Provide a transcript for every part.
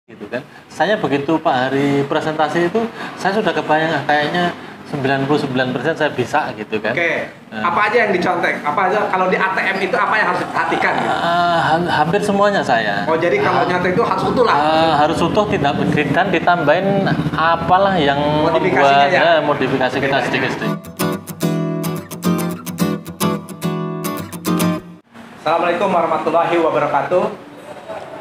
gitu kan. Saya begitu Pak Hari presentasi itu, saya sudah kebayang kayaknya 99% saya bisa gitu kan. Oke. Apa aja yang dicontek? Apa aja kalau di ATM itu apa yang harus diperhatikan? Gitu? Hampir semuanya saya. Oh, jadi kalau nyontek itu harus utuh lah. Harus utuh, tidak dan ditambahin apalah yang modifikasinya membuat modifikasi kita sedikit-sedikit. Assalamualaikum warahmatullahi wabarakatuh.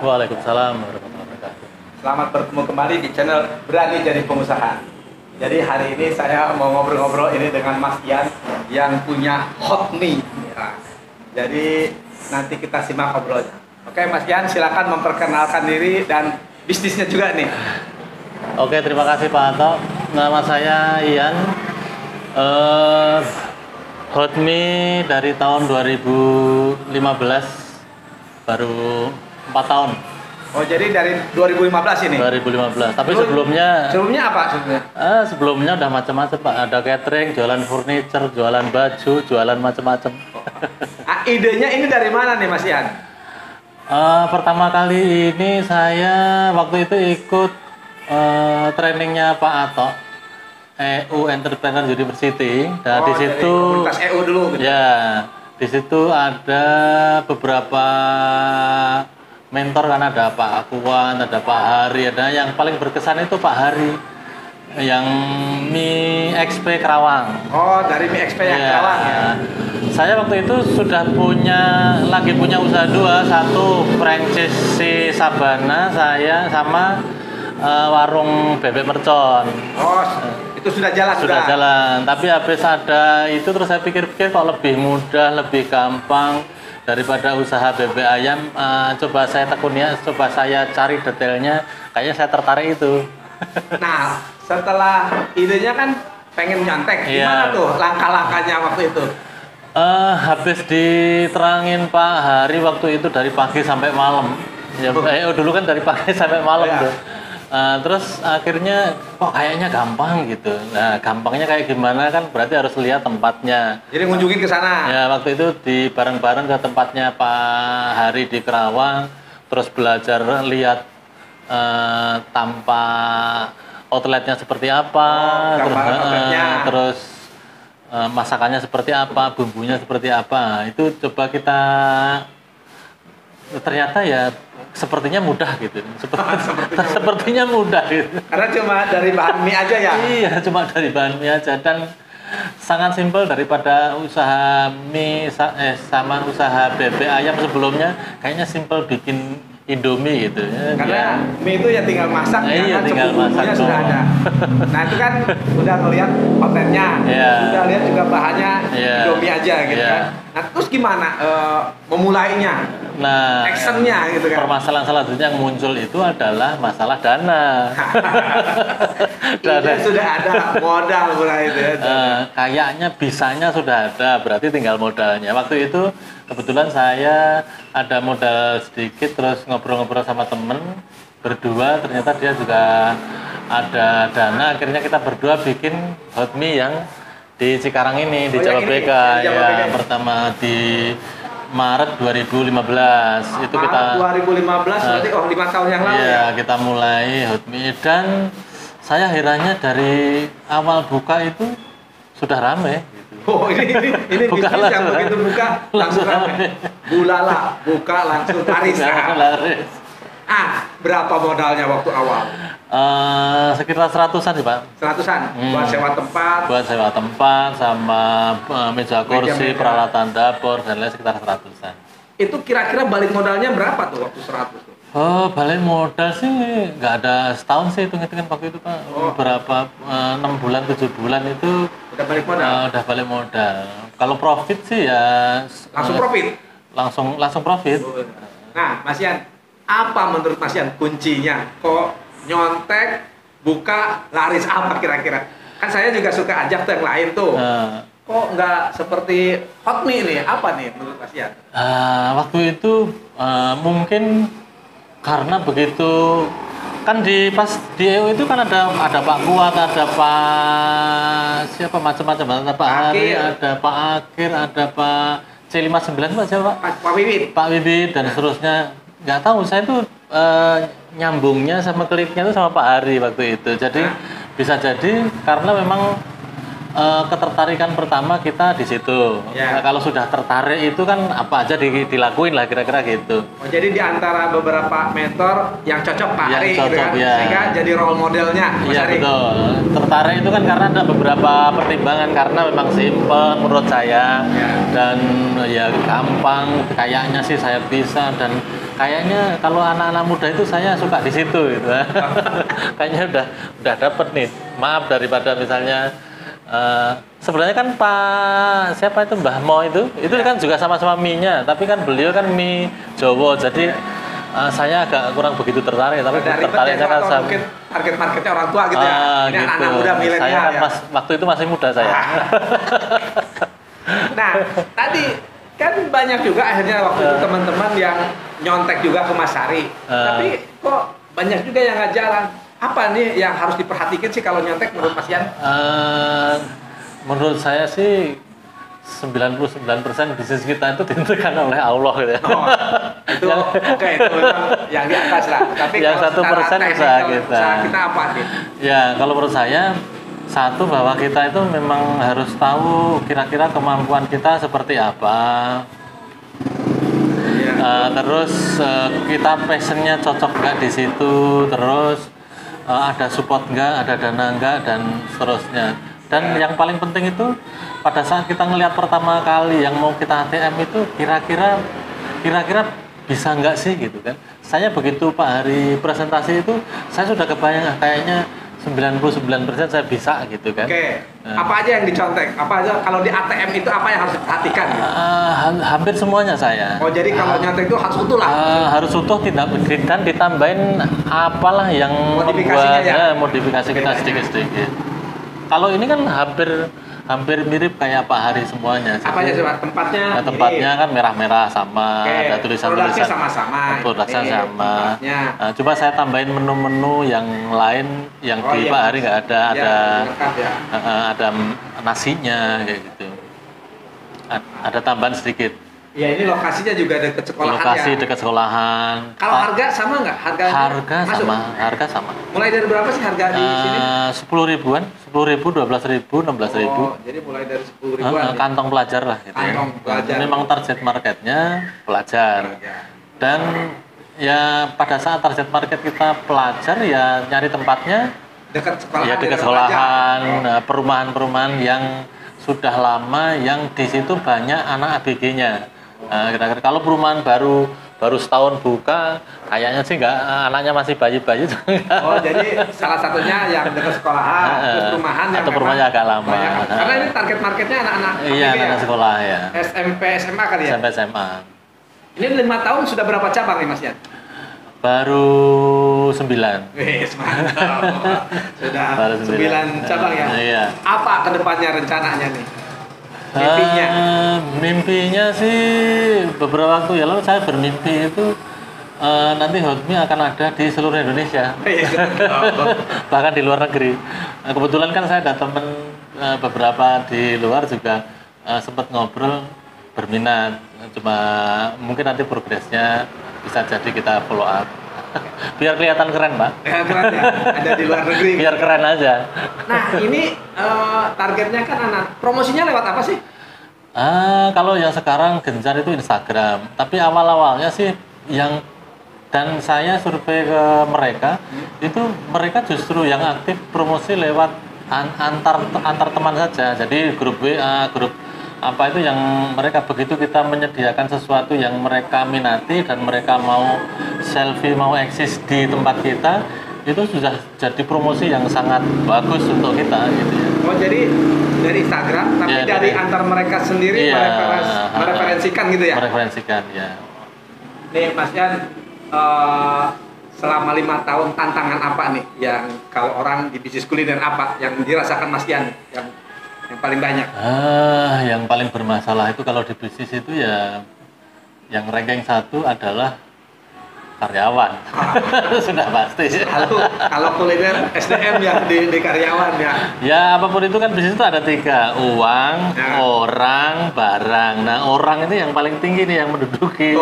Waalaikumsalam warahmatullahi wabarakatuh. Selamat bertemu kembali di channel Berani Jadi Pengusaha. Jadi hari ini saya mau ngobrol-ngobrol ini dengan Mas Ian yang punya Hotmi. Ya. Jadi nanti kita simak ngobrolnya. Oke, Mas Ian, silakan memperkenalkan diri dan bisnisnya juga nih. Oke, terima kasih Pak Anto. Nama saya Ian. Hotmi dari tahun 2015, baru 4 tahun. Oh, jadi dari 2015 ini? 2015, tapi sebelumnya apa sebelumnya? Sebelumnya udah macam-macam Pak, ada catering, jualan furniture, jualan baju, jualan macam-macam. Idenya ini dari mana nih Mas Ian? Pertama kali ini saya waktu itu ikut trainingnya Pak Ato, EU Entrepreneur University. Dan di situ komunitas EU dulu gitu. Ya, di situ ada beberapa mentor, kan ada Pak Akuan, ada Pak Hari, ada yang paling berkesan itu Pak Hari yang Mi XP Kerawang. Oh, dari Mi XP yang Kerawang ya. Saya waktu itu sudah lagi punya usaha dua, satu franchise si Sabana saya sama warung bebek mercon. Oh, itu sudah jalan. Sudah jalan, tapi habis ada itu terus saya pikir-pikir kok lebih mudah, lebih gampang daripada usaha bebek ayam. Coba saya tekuni, coba saya cari detailnya, kayaknya saya tertarik itu. Nah, setelah idenya kan pengen nyontek, gimana tuh langkah-langkahnya waktu itu? Habis diterangin Pak Hari waktu itu dari pagi sampai malam. Ya, dulu kan dari pagi sampai malam tuh. Terus akhirnya kok kayaknya gampang gitu. Nah, gampangnya kayak gimana kan berarti harus lihat tempatnya. Jadi ngunjungin ke sana. Ya, waktu itu di bareng-bareng ke tempatnya Pak Hari di Kerawang, terus belajar lihat tampak outletnya seperti apa, terus masakannya seperti apa, bumbunya seperti apa. Itu coba kita, ternyata ya sepertinya mudah gitu. Sepertinya mudah gitu. Karena cuma dari bahan mie aja ya? Iya, cuma dari bahan mie aja dan sangat simpel daripada usaha mie sama usaha bebek ayam sebelumnya. Kayaknya simpel bikin Indomie gitu. Karena mie itu ya tinggal masak, iya, tinggal masak sudah ada. Nah, itu kan udah ngelihat kontennya, udah lihat juga bahannya Indomie aja gitu kan. Nah, terus gimana memulainya? Nah, actionnya gitu kan. Permasalahan selanjutnya yang muncul itu adalah masalah dana. Dana sudah ada, modal mulai itu ya. Kayaknya bisanya sudah ada, berarti tinggal modalnya. Waktu itu kebetulan saya ada modal sedikit, terus ngobrol-ngobrol sama temen berdua, ternyata dia juga ada dana. Akhirnya kita berdua bikin Hotmi yang di Cikarang ini, di Jalabeka ya, pertama di Maret 2015 itu kita 2015 berarti 5 tahun yang lalu ya. Kita mulai Hotmi dan saya herannya dari awal buka itu sudah rame gitu. Oh, ini buka bisnis yang begitu buka langsung rame. Bulala, buka langsung laris. Berapa modalnya waktu awal? Sekitar 100-an sih Pak. 100-an? Buat sewa tempat? Buat sewa tempat sama meja kursi, peralatan dapur, dan lain sekitar 100-an. Itu kira-kira balik modalnya berapa tuh waktu 100 tuh? Balik modal sih nggak ada setahun sih, hitung-hitungan waktu itu Pak. Berapa, 6 bulan, 7 bulan itu udah balik modal? Udah balik modal. Kalau profit sih ya langsung profit? Langsung profit. Nah, Mas Ian, apa menurut Mas Ian kuncinya? Kok nyontek, buka, laris apa kira-kira? Kan saya juga suka ajak tuh yang lain tuh. Kok nggak seperti Hotmi nih? Apa nih menurut Mas Ian? Waktu itu mungkin karena begitu kan pas di EU itu kan ada Pak Kuat, ada Pak siapa macam-macam, ada Pak Hari, ada Pak Akir, ada Pak C59 Pak siapa Pak? Pak Wibit. Pak Wibit dan seterusnya. Nggak tahu, saya tuh nyambungnya sama kliknya itu sama Pak Hari waktu itu. Jadi bisa jadi karena memang ketertarikan pertama kita di situ. Ya. Nah, kalau sudah tertarik itu kan apa aja dilakuin lah kira-kira gitu. Oh, jadi di antara beberapa mentor yang cocok Pak Yang Hari cocok, gitu kan, ya. sehingga jadi role modelnya Mas Iya Hari. betul. Tertarik itu kan karena ada beberapa pertimbangan karena memang simpel menurut saya Ya. dan ya gampang. Kayaknya sih saya bisa dan kayaknya kalau anak-anak muda itu saya suka di situ gitu. Kayaknya udah dapet nih. Maaf daripada misalnya sebenarnya kan Pak siapa itu Mbah Mo itu kan juga sama-sama mie-nya, tapi kan beliau kan mie Jawa, jadi saya agak kurang begitu tertarik, tapi Dari tertarik atau saya mungkin target marketnya orang tua gitu ya. Ini gitu. anak-anak muda Saya milenial kan ya. waktu itu masih muda saya. Nah, tadi kan banyak juga akhirnya waktu itu teman-teman yang nyontek juga ke Mas Hari. Tapi kok banyak juga yang nggak jalan. Apa nih yang harus diperhatikan sih kalau nyontek menurut Mas Yan? Menurut saya sih 99% bisnis kita itu ditentukan oleh Allah gitu ya. Oh, itu oke, itu memang yang di atas lah. Tapi yang kalau 1% secara usaha teknikal, kita. usaha kita apa sih? Ya, kalau menurut saya satu bahwa kita itu memang harus tahu kira-kira kemampuan kita seperti apa. Terus kita passionnya cocok nggak di situ, terus ada support nggak, ada dana nggak, dan seterusnya. Dan yang paling penting itu pada saat kita ngelihat pertama kali yang mau kita ATM itu kira-kira bisa nggak sih gitu kan. Saya begitu Pak Hari presentasi itu saya sudah kebayang kayaknya 99% saya bisa gitu kan. Oke, apa aja yang dicontek? Apa aja kalau di ATM itu apa yang harus diperhatikan gitu? Hampir semuanya saya. Oh, jadi kalau nyontek itu harus utuh lah. Harus utuh tidak dan ditambahin apalah yang Modifikasinya membuat ya? Modifikasi kita sedikit-sedikit. Kalau ini kan hampir mirip kayak Pak Hari semuanya. Apa aja coba tempatnya? Nah, tempatnya kan merah-merah sama, Oke, ada tulisan-tulisan. produknya sama-sama. Produknya Ini sama. tempatnya. Nah, coba saya tambahin menu-menu yang lain yang di iya. Pak Hari nggak ada. Ya, Ada lengkap ya. ada nasinya kayak gitu. Ada tambahan sedikit. Ya, ini lokasinya juga dekat sekolahan Lokasi ya. dekat sekolahan. Kalau harga sama nggak? Harga sama. Mulai dari berapa sih harga di sini? 10 ribuan, 10 ribu, 12 ribu, 16 ribu. Oh, jadi mulai dari 10 ribuan. Kantong pelajar lah gitu Kantong ya. pelajar. Memang target marketnya pelajar. Dan ya pada saat target market kita pelajar ya nyari tempatnya Dekat sekolahan. ya dekat sekolahan, perumahan-perumahan yang sudah lama yang di situ banyak anak ABG-nya. Kira-kira kalau perumahan baru setahun buka, kayaknya sih nggak, anaknya masih bayi-bayi. Oh, jadi salah satunya yang dekat sekolahan, terus perumahan yang atau perumahannya agak lama. banyak. Karena ini target marketnya anak-anak Iya, ABG anak sekolah ya. SMP, SMA kali ya? Sampai SMA. Ini 5 tahun sudah berapa cabang nih Mas Yan? Baru 9. Wih, mantap. Sudah Baru 9 cabang ya? Iya. Apa kedepannya rencananya nih? Mimpinya? Mimpinya sih beberapa waktu yang lalu saya bermimpi itu nanti Hotmi akan ada di seluruh Indonesia. Bahkan di luar negeri. Kebetulan kan saya ada teman beberapa di luar juga sempat ngobrol berminat. Cuma mungkin nanti progresnya bisa jadi kita follow up. Biar kelihatan keren, Pak. Ya, keren ya, ada di luar negeri. Biar keren aja. Nah, ini targetnya kan anak. Promosinya lewat apa sih? Kalau yang sekarang gencar itu Instagram. Tapi awal-awalnya sih dan saya survei ke mereka, itu mereka justru yang aktif promosi lewat antar teman saja. Jadi grup WA, grup apa itu yang mereka begitu kita menyediakan sesuatu yang mereka minati dan mereka mau selfie, mau eksis di tempat kita, itu sudah jadi promosi yang sangat bagus untuk kita gitu ya. Oh, jadi dari Instagram, tapi Ya, dari antar mereka sendiri Iya, mereferensikan gitu ya? Mereferensikan ya. Nih Mas Yan, selama 5 tahun tantangan apa nih yang kalau orang di bisnis kuliner apa yang dirasakan Mas Yan yang paling banyak? Yang paling bermasalah itu kalau di bisnis itu ya yang ranking 1 adalah karyawan. Sudah pasti. Lalu kalau kuliner SDM ya di karyawan ya. Ya apapun itu kan bisnis itu ada 3, uang, orang, barang. Nah orang ini yang paling tinggi nih yang menduduki,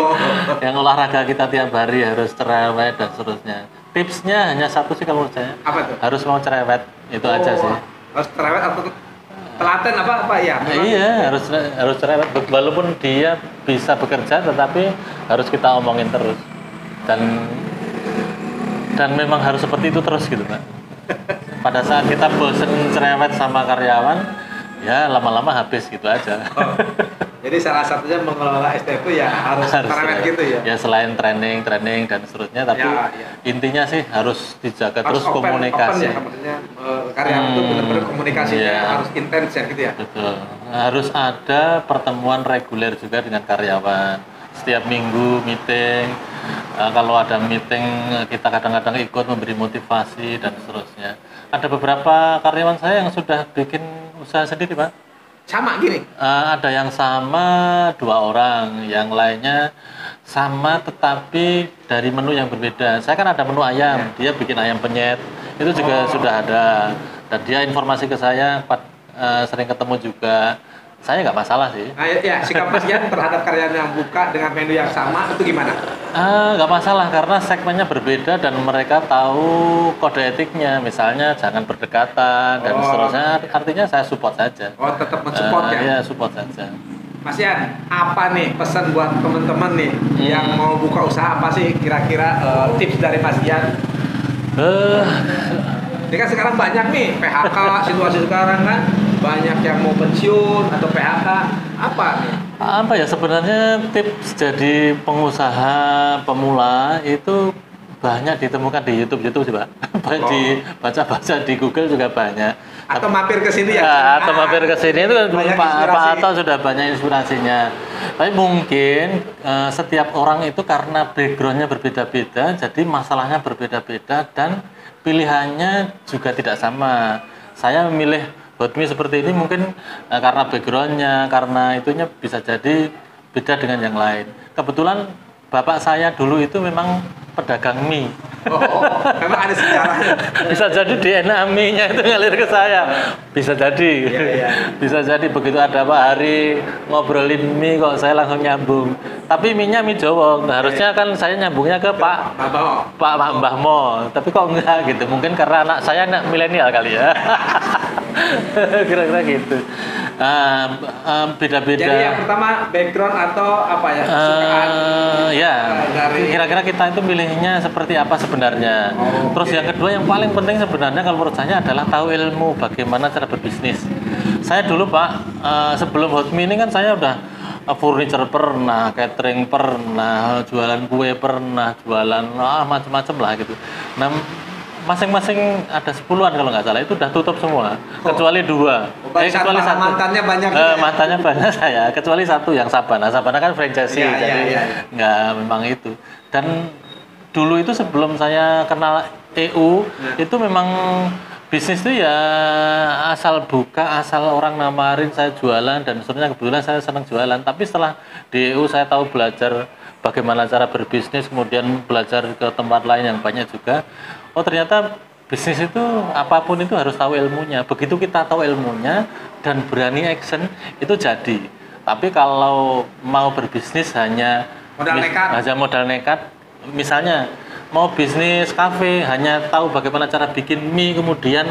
yang olahraga kita tiap hari harus cerewet dan seterusnya. Tipsnya hanya satu sih kalau menurut saya. Apa tuh? Harus mau cerewet, itu aja sih. Harus cerewet atau telaten apa ya? Iya harus cerewet. Walaupun dia bisa bekerja, tetapi harus kita omongin terus. Dan memang harus seperti itu terus gitu Pak. Pada saat kita bosen cerewet sama karyawan, ya lama-lama habis gitu aja. Jadi salah satunya mengelola STP ya harus cerewet gitu ya. Ya selain training dan seterusnya, tapi intinya sih harus dijaga harus terus komunikasi. Open ya, maksudnya karyawan itu benar-benar komunikasinya harus intens ya gitu ya. Betul. Harus ada pertemuan reguler juga dengan karyawan. Setiap minggu meeting, kalau ada meeting kita kadang-kadang ikut memberi motivasi dan seterusnya. Ada beberapa karyawan saya yang sudah bikin usaha sendiri Pak. Sama gini? Ada yang sama 2 orang, yang lainnya sama tetapi dari menu yang berbeda. Saya kan ada menu ayam, dia bikin ayam penyet, itu juga sudah ada. Dan dia informasi ke saya, sering ketemu juga. Saya nggak masalah sih. Ya, sikap Mas Ian terhadap karyawan yang buka dengan menu yang sama itu gimana? Nggak masalah karena segmennya berbeda dan mereka tahu kode etiknya. Misalnya jangan berdekatan dan seterusnya. Artinya saya support saja. Oh, tetap mensupport ya? Iya, support saja. Mas Ian, apa nih pesan buat teman-teman nih yang mau buka usaha, apa sih kira-kira tips dari Mas Ian? Ini kan sekarang banyak nih PHK, situasi sekarang kan banyak yang mau pensiun atau PHK, apa nih? Apa ya sebenarnya tips jadi pengusaha pemula itu banyak ditemukan di YouTube sih Pak. Dibaca-baca di Google juga banyak. Atau mampir ke sini ya? Atau mampir ke sini itu Pak Ato sudah banyak inspirasinya. Tapi mungkin setiap orang itu karena backgroundnya berbeda-beda, jadi masalahnya berbeda-beda dan pilihannya juga tidak sama. Saya memilih hotmi seperti ini mungkin karena backgroundnya, karena itunya bisa jadi beda dengan yang lain. Kebetulan bapak saya dulu itu memang pedagang mie. Memang ada sejarahnya. Bisa jadi DNA mie-nya itu ngalir ke saya. Bisa jadi. Bisa jadi begitu ada Pak Hari ngobrolin mie kok saya langsung nyambung. Tapi mie-nya mie Jawa. Harusnya kan saya nyambungnya ke Pak Mbah Mo. Tapi kok enggak gitu. Mungkin karena anak saya anak milenial kali ya. Kira-kira gitu. Beda-beda. Jadi yang pertama background atau apa ya? Kesukaan. Ya. Kira-kira kita itu milihnya seperti apa sebenarnya. Terus yang kedua yang paling penting sebenarnya kalau menurut saya adalah tahu ilmu bagaimana cara berbisnis. Saya dulu Pak, sebelum Hotmi ini kan saya udah furniture pernah, catering pernah, jualan kue pernah, jualan macam-macam lah gitu. Nah, masing-masing ada 10-an kalau nggak salah, itu udah tutup semua, kecuali 2. Kecuali 1. Mantannya banyak. Mantannya banyak saya, kecuali 1 yang Sabana. Sabana kan franchise, jadi nggak memang itu. Dan dulu itu sebelum saya kenal EU, itu memang bisnis itu ya asal buka, asal orang namarin saya jualan dan sebenarnya kebetulan saya senang jualan. Tapi setelah di EU saya tahu belajar bagaimana cara berbisnis, kemudian belajar ke tempat lain yang banyak juga. Oh ternyata bisnis itu apapun itu harus tahu ilmunya. Begitu kita tahu ilmunya dan berani action itu jadi. Tapi kalau mau berbisnis hanya modal nekat, misalnya mau bisnis kafe hanya tahu bagaimana cara bikin mie kemudian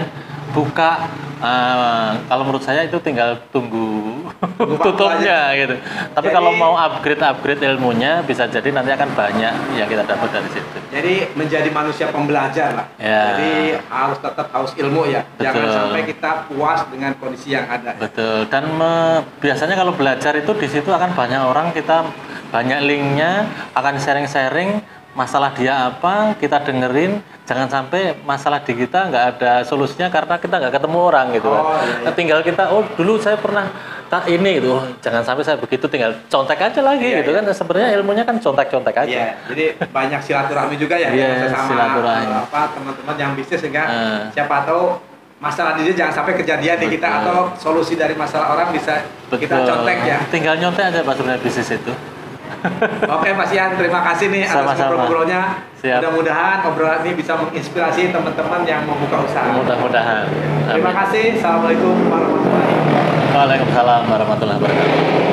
buka, kalau menurut saya itu tinggal tunggu tutupnya gitu. Tapi jadi, kalau mau upgrade ilmunya bisa jadi nanti akan banyak yang kita dapat dari situ. Jadi menjadi manusia pembelajar lah. Ya. Jadi harus ilmu ya. Betul. Jangan sampai kita puas dengan kondisi yang ada. Betul. Dan biasanya kalau belajar itu di situ akan banyak orang, kita banyak linknya, akan sharing-sharing masalah dia apa, kita dengerin. Jangan sampai masalah di kita nggak ada solusinya karena kita nggak ketemu orang gitu kan. Nah, tinggal kita, dulu saya pernah ini gitu. Jangan sampai saya begitu, tinggal contek aja lagi gitu kan. Sebenarnya ilmunya kan contek-contek aja. Iya, jadi banyak silaturahmi juga ya, sama teman-teman yang bisnis sehingga siapa tahu masalah ini jangan sampai kejadian di kita atau solusi dari masalah orang bisa kita contek ya. Tinggal nyontek aja Pak sebenarnya bisnis itu. Oke Mas Ian, terima kasih nih atas Sama-sama. ngobrol-ngobrolnya. Siap. Mudah-mudahan obrolan ini bisa menginspirasi teman-teman yang mau buka usaha. Mudah-mudahan. Terima Amin. kasih. Assalamualaikum warahmatullahi wabarakatuh. Waalaikumsalam warahmatullahi wabarakatuh.